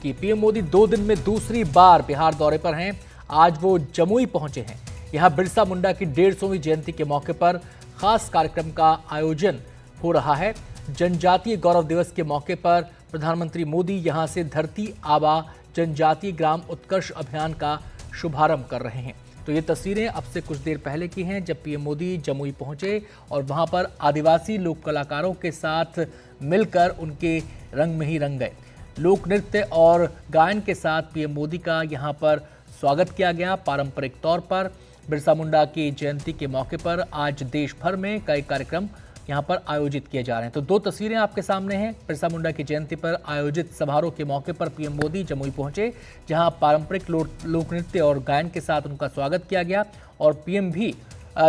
कि पीएम मोदी 2 दिन में दूसरी बार बिहार दौरे पर हैं। आज वो जमुई पहुंचे हैं। यहां बिरसा मुंडा की 150वीं जयंती के मौके पर खास कार्यक्रम का आयोजन हो रहा है। जनजातीय गौरव दिवस के मौके पर प्रधानमंत्री मोदी यहां से धरती आबा जनजातीय ग्राम उत्कर्ष अभियान का शुभारंभ कर रहे हैं। तो ये तस्वीरें अब से कुछ देर पहले की हैं, जब पीएम मोदी जमुई पहुंचे और वहां पर आदिवासी लोक कलाकारों के साथ मिलकर उनके रंग में ही रंग गए। लोक नृत्य और गायन के साथ पीएम मोदी का यहां पर स्वागत किया गया। पारंपरिक तौर पर बिरसा मुंडा की जयंती के मौके पर आज देश भर में कई कार्यक्रम यहां पर आयोजित किए जा रहे हैं। तो दो तस्वीरें आपके सामने हैं। बिरसा मुंडा की जयंती पर आयोजित समारोह के मौके पर पीएम मोदी जमुई पहुंचे, जहां पारंपरिक लोक नृत्य और गायन के साथ उनका स्वागत किया गया और पीएम भी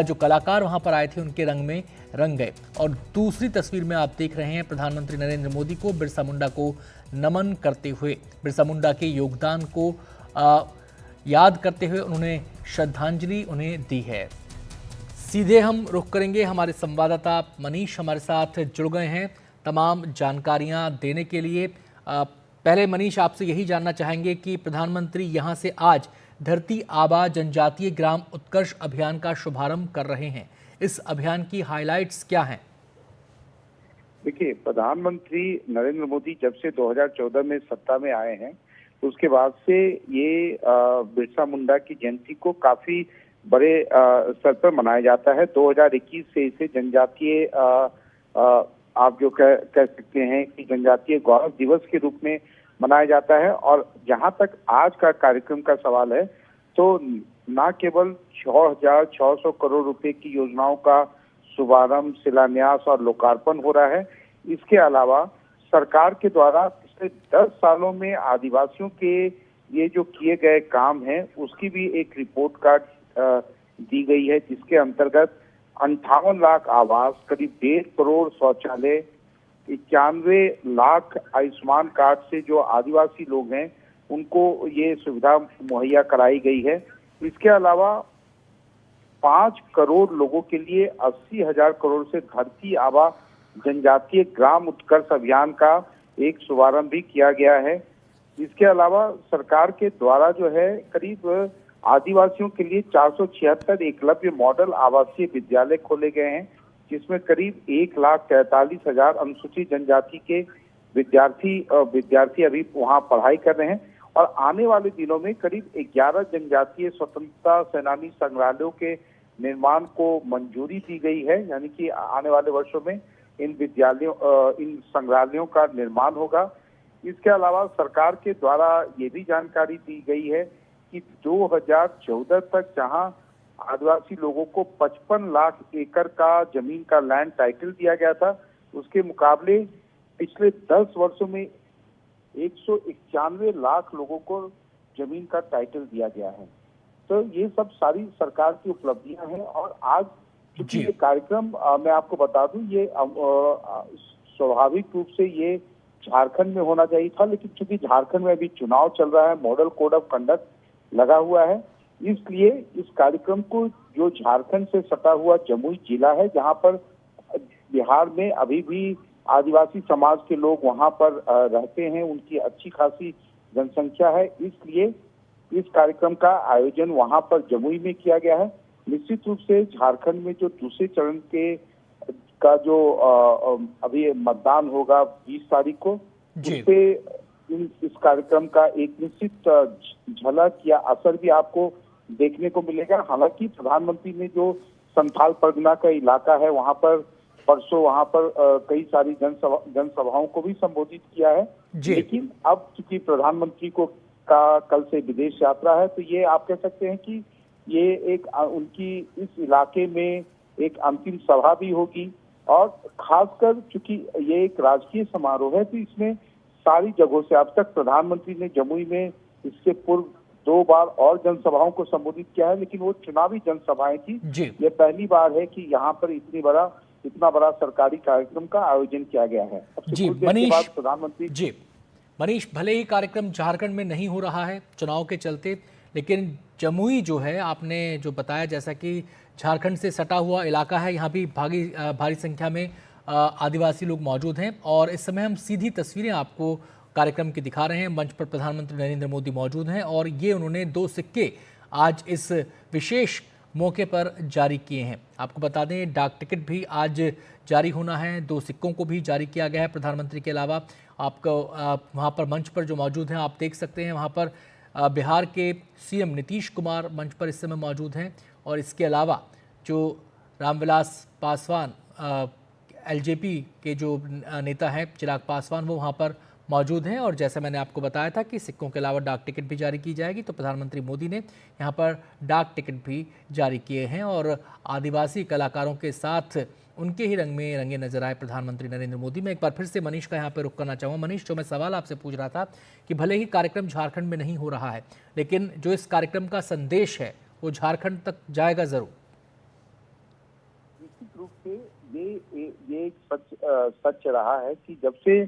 जो कलाकार वहां पर आए थे उनके रंग में रंग गए। और दूसरी तस्वीर में आप देख रहे हैं प्रधानमंत्री नरेंद्र मोदी को बिरसा मुंडा को नमन करते हुए, बिरसा मुंडा के योगदान को याद करते हुए उन्होंने श्रद्धांजलि उन्हें दी है। सीधे हम रुख करेंगे, हमारे संवाददाता मनीष हमारे साथ जुड़ गए हैं तमाम जानकारियां देने के लिए। पहले मनीष, आपसे यही जानना चाहेंगे कि प्रधानमंत्री यहां से आज धरती आबा जनजातीय ग्राम उत्कर्ष अभियान का शुभारंभ कर रहे हैं। इस अभियान की हाइलाइट्स क्या हैं? देखिए, प्रधानमंत्री नरेंद्र मोदी जब से 2014 में सत्ता में आए हैं, तो उसके बाद से ये बिरसा मुंडा की जयंती को काफी बड़े स्तर पर मनाया जाता है। 2021 से इसे जनजातीय आप जो कह सकते हैं कि जनजातीय गौरव दिवस के रूप में मनाया जाता है। और जहां तक आज का कार्यक्रम का सवाल है, तो न केवल 6,600 करोड़ रुपए की योजनाओं का शुभारंभ, शिलान्यास और लोकार्पण हो रहा है। इसके अलावा सरकार के द्वारा पिछले 10 सालों में आदिवासियों के ये जो किए गए काम हैं, उसकी भी एक रिपोर्ट कार्ड दी गई है, जिसके अंतर्गत 58 लाख आवास, करीब 1.5 करोड़ शौचालय, 91 लाख आयुष्मान कार्ड से जो आदिवासी लोग हैं उनको ये सुविधा मुहैया कराई गई है। इसके अलावा 5 करोड़ लोगों के लिए 80,000 करोड़ से धरती आबा जनजातीय ग्राम उत्कर्ष अभियान का एक शुभारंभ भी किया गया है। इसके अलावा सरकार के द्वारा जो है करीब आदिवासियों के लिए 476 एकलव्य मॉडल आवासीय विद्यालय खोले गए हैं, जिसमें करीब 1,43,000 अनुसूचित जनजाति के विद्यार्थी अभी वहां पढ़ाई कर रहे हैं। और आने वाले दिनों में करीब 11 जनजातीय स्वतंत्रता सेनानी संग्रहालयों के निर्माण को मंजूरी दी गई है, यानी कि आने वाले वर्षों में इन संग्रहालयों का निर्माण होगा। इसके अलावा सरकार के द्वारा ये भी जानकारी दी गई है कि 2014 तक जहां आदिवासी लोगों को 55 लाख एकड़ का जमीन का लैंड टाइटल दिया गया था, उसके मुकाबले पिछले 10 वर्षों में 191 लाख लोगों को जमीन का टाइटल दिया गया है। तो ये सब सारी सरकार की उपलब्धियां हैं। और आज चूंकि ये कार्यक्रम मैं आपको बता दूं, ये स्वाभाविक रूप से ये झारखंड में होना चाहिए था, लेकिन चूंकि झारखंड में अभी चुनाव चल रहा है, मॉडल कोड ऑफ कंडक्ट लगा हुआ है, इसलिए इस कार्यक्रम को जो झारखंड से सटा हुआ जमुई जिला है, जहां पर बिहार में अभी भी आदिवासी समाज के लोग वहां पर रहते हैं, उनकी अच्छी खासी जनसंख्या है, इसलिए इस कार्यक्रम का आयोजन वहां पर जमुई में किया गया है। निश्चित रूप से झारखंड में जो दूसरे चरण का जो अभी मतदान होगा 20 तारीख को, उससे इस कार्यक्रम का एक निश्चित झलक या असर भी आपको देखने को मिलेगा। हालांकि प्रधानमंत्री ने जो संथाल परगना का इलाका है, वहां पर परसों वहां पर कई सारी जनसभाओं को भी संबोधित किया है। लेकिन अब चूंकि प्रधानमंत्री का कल से विदेश यात्रा है, तो ये आप कह सकते हैं कि ये एक उनकी इस इलाके में एक अंतिम सभा भी होगी। और खासकर चूंकि ये एक राजकीय समारोह है, तो इसमें सारी जगहों से अब तक प्रधानमंत्री ने जमुई में इससे पूर्व 2 बार और जनसभाओं को संबोधित किया है, लेकिन वो चुनावी जनसभाएं थी। ये पहली बार है कि यहाँ पर इतना बड़ा सरकारी कार्यक्रम का आयोजन किया गया है। जी मनीष, प्रधानमंत्री मनीष, भले ही कार्यक्रम झारखंड में नहीं हो रहा है चुनाव के चलते, लेकिन जमुई जो है, आपने जो बताया जैसा कि झारखंड से सटा हुआ इलाका है, यहाँ भी भारी संख्या में आदिवासी लोग मौजूद हैं। और इस समय हम सीधी तस्वीरें आपको कार्यक्रम की दिखा रहे हैं। मंच पर प्रधानमंत्री नरेंद्र मोदी मौजूद हैं और ये उन्होंने 2 सिक्के आज इस विशेष मौके पर जारी किए हैं। आपको बता दें, डाक टिकट भी आज जारी होना है। 2 सिक्कों को भी जारी किया गया है प्रधानमंत्री के अलावा। आपको वहाँ पर मंच पर जो मौजूद हैं आप देख सकते हैं, वहाँ पर बिहार के सीएम नीतीश कुमार मंच पर इस समय मौजूद हैं और इसके अलावा जो रामविलास पासवान एलजेपी के जो नेता हैं चिराग पासवान, वो वहाँ पर मौजूद हैं। और जैसा मैंने आपको बताया था कि सिक्कों के अलावा डाक टिकट भी जारी की जाएगी, तो प्रधानमंत्री मोदी ने यहाँ पर डाक टिकट भी जारी किए हैं और आदिवासी कलाकारों के साथ उनके ही रंग में रंगे नजर आए प्रधानमंत्री नरेंद्र मोदी। मैं एक बार फिर से मनीष का यहाँ पर रुख करना चाहूँगा। मनीष, जो मैं सवाल आपसे पूछ रहा था कि भले ही कार्यक्रम झारखंड में नहीं हो रहा है, लेकिन जो इस कार्यक्रम का संदेश है वो झारखंड तक जाएगा जरूर। निश्चित रूप से ये एक सच रहा है कि जब से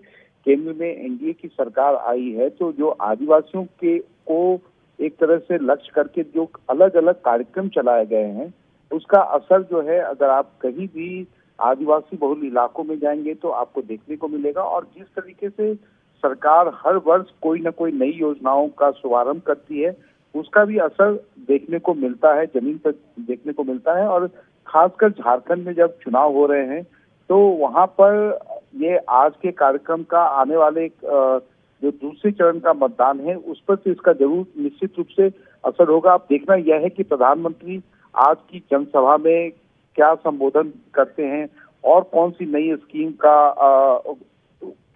केंद्र में एनडीए की सरकार आई है, तो जो आदिवासियों के को एक तरह से लक्ष्य करके जो अलग अलग कार्यक्रम चलाए गए हैं, उसका असर जो है, अगर आप कहीं भी आदिवासी बहुल इलाकों में जाएंगे तो आपको देखने को मिलेगा। और जिस तरीके से सरकार हर वर्ष कोई न कोई नई योजनाओं का शुभारंभ करती है, उसका भी असर देखने को मिलता है, जमीन पर देखने को मिलता है। और खासकर झारखंड में जब चुनाव हो रहे हैं, तो वहां पर ये आज के कार्यक्रम का आने वाले जो दूसरे चरण का मतदान है, उस पर से इसका जरूर निश्चित रूप से असर होगा। अब देखना यह है कि प्रधानमंत्री आज की जनसभा में क्या संबोधन करते हैं और कौन सी नई स्कीम का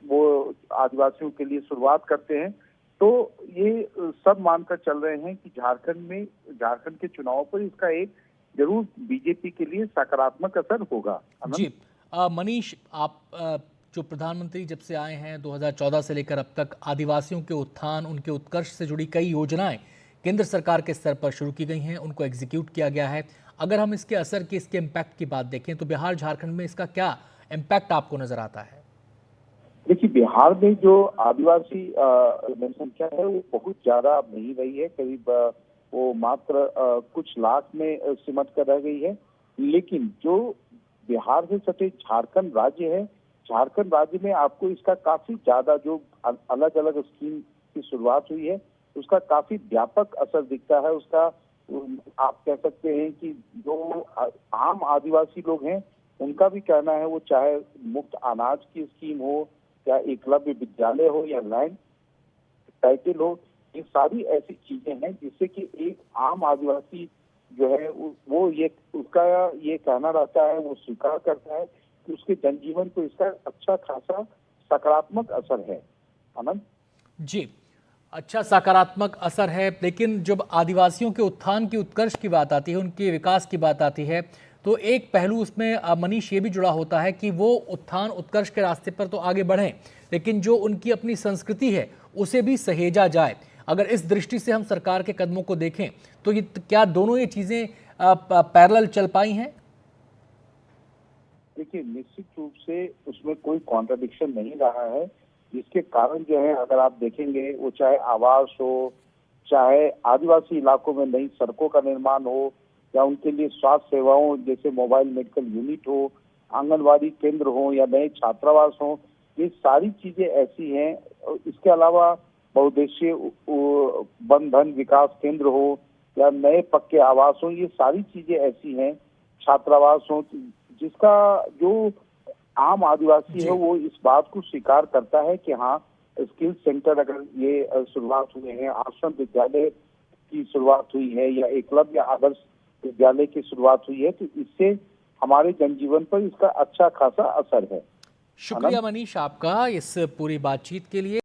वो आदिवासियों के लिए शुरुआत करते हैं। तो ये सब मानकर चल रहे हैं कि झारखंड के चुनावों पर इसका एक जरूर बीजेपी के लिए सकारात्मक असर होगा। जी मनीष, आप जो प्रधानमंत्री जब से आए हैं 2014 से लेकर अब तक आदिवासियों के उत्थान, उनके उत्कर्ष से जुड़ी कई योजनाएं केंद्र सरकार के स्तर पर शुरू की गई हैं, उनको एग्जीक्यूट किया गया है। अगर हम इसके असर की, इसके इम्पैक्ट की बात देखें तो बिहार झारखंड में इसका क्या इम्पैक्ट आपको नजर आता है? देखिए, बिहार में जो आदिवासी जनसंख्या है वो बहुत ज्यादा नहीं रही है, करीब वो मात्र कुछ लाख में सिमट कर रह गई है। लेकिन जो बिहार से सटे झारखंड राज्य है, झारखंड राज्य में आपको इसका काफी ज्यादा जो अलग अलग स्कीम की शुरुआत हुई है, उसका काफी व्यापक असर दिखता है। उसका आप कह सकते हैं कि जो आम आदिवासी लोग हैं, उनका भी कहना है, वो चाहे मुफ्त अनाज की स्कीम हो या एकलव्य विद्यालय हो या लैंड टाइटल हो, ये सारी ऐसी चीजें हैं जिससे कि एक आम आदिवासी जो है वो उसका ये कहना रहता है, वो स्वीकार करता है कि उसके जनजीवन को इसका अच्छा खासा सकारात्मक असर है। आनंद जी, अच्छा सकारात्मक असर है। लेकिन जब आदिवासियों के उत्थान की, उत्कर्ष की बात आती है, उनके विकास की बात आती है, तो एक पहलू उसमें मनीष ये भी जुड़ा होता है कि वो उत्थान उत्कर्ष के रास्ते पर तो आगे बढ़ें, लेकिन जो उनकी अपनी संस्कृति है उसे भी सहेजा जाए। अगर इस दृष्टि से हम सरकार के कदमों को देखें तो ये क्या दोनों ये चीजें पैरेलल चल पाई हैं? देखिए, निश्चित रूप से उसमें कोई कॉन्ट्रडिक्शन नहीं रहा है, जिसके कारण जो है, अगर आप देखेंगे, वो चाहे आवास हो, चाहे आदिवासी इलाकों में नई सड़कों का निर्माण हो, या उनके लिए स्वास्थ्य सेवाओं जैसे मोबाइल मेडिकल यूनिट हो, आंगनवाड़ी केंद्र हो या नए छात्रावास हो, ये सारी चीजें ऐसी हैं। इसके अलावा बहुउद्देशीय वन धन विकास केंद्र हो या नए पक्के आवास हो, ये सारी चीजें ऐसी हैं, छात्रावास हो, जिसका जो आम आदिवासी है वो इस बात को स्वीकार करता है कि हाँ, स्किल सेंटर अगर ये शुरुआत हुए हैं, आश्रम विद्यालय की शुरुआत हुई है या एकलव्य आदर्श विद्यालय की शुरुआत हुई है, तो इससे हमारे जनजीवन पर इसका अच्छा खासा असर है। शुक्रिया मनीष आपका इस पूरी बातचीत के लिए।